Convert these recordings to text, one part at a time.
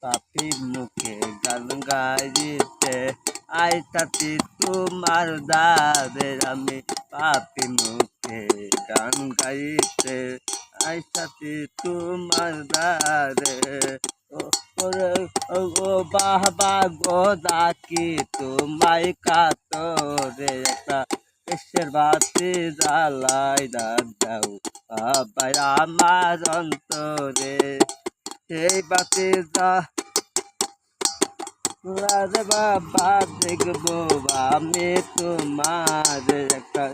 পাপি মুখে গান গাইতে আইতাছি তোমার দ্বারে আমি পাপি মুখে গান গাইতে আইতাছি তোমার দ্বারে ও ওরে ও বাবা গো ডাকি তোমায় কাতরে একটা এসের বাতি জ্বালাই দাও বাবা আমার অন্তরে সেই বাতি রে বাবা দেখবো আমি তোমার একটা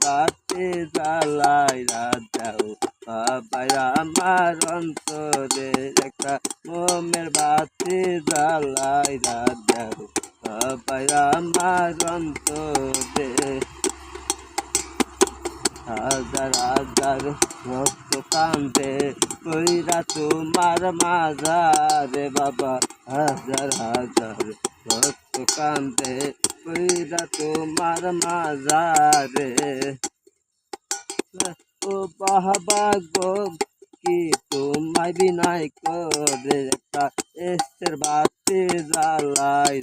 বাতি জ্বালাই দাও বাবা আমার অন্তরে একটা মোমের বাতি জ্বালাই দাও বাবা আমার অন্তরে হাজার হাজার রক্ত কান্দে কইরা তোমার মাজারে বাবা হাজার হাজার রক্ত কান্দে কইরা তোমার মাজারে ও বাবা গো কি তোমায় বিনায় করে একটা এসের বাতি জ্বালাই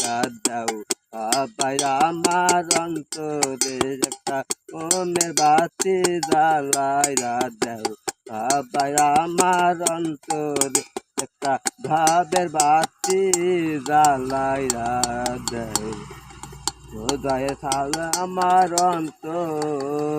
দাও বাবাই আমার অন্তরে একটা ওমের বাতি জ্বালাই দাও বাবাই আমার অন্তরে একটা ভাবের বাতি জ্বালাই দাও খোদায় সাল আমার অন্তরে।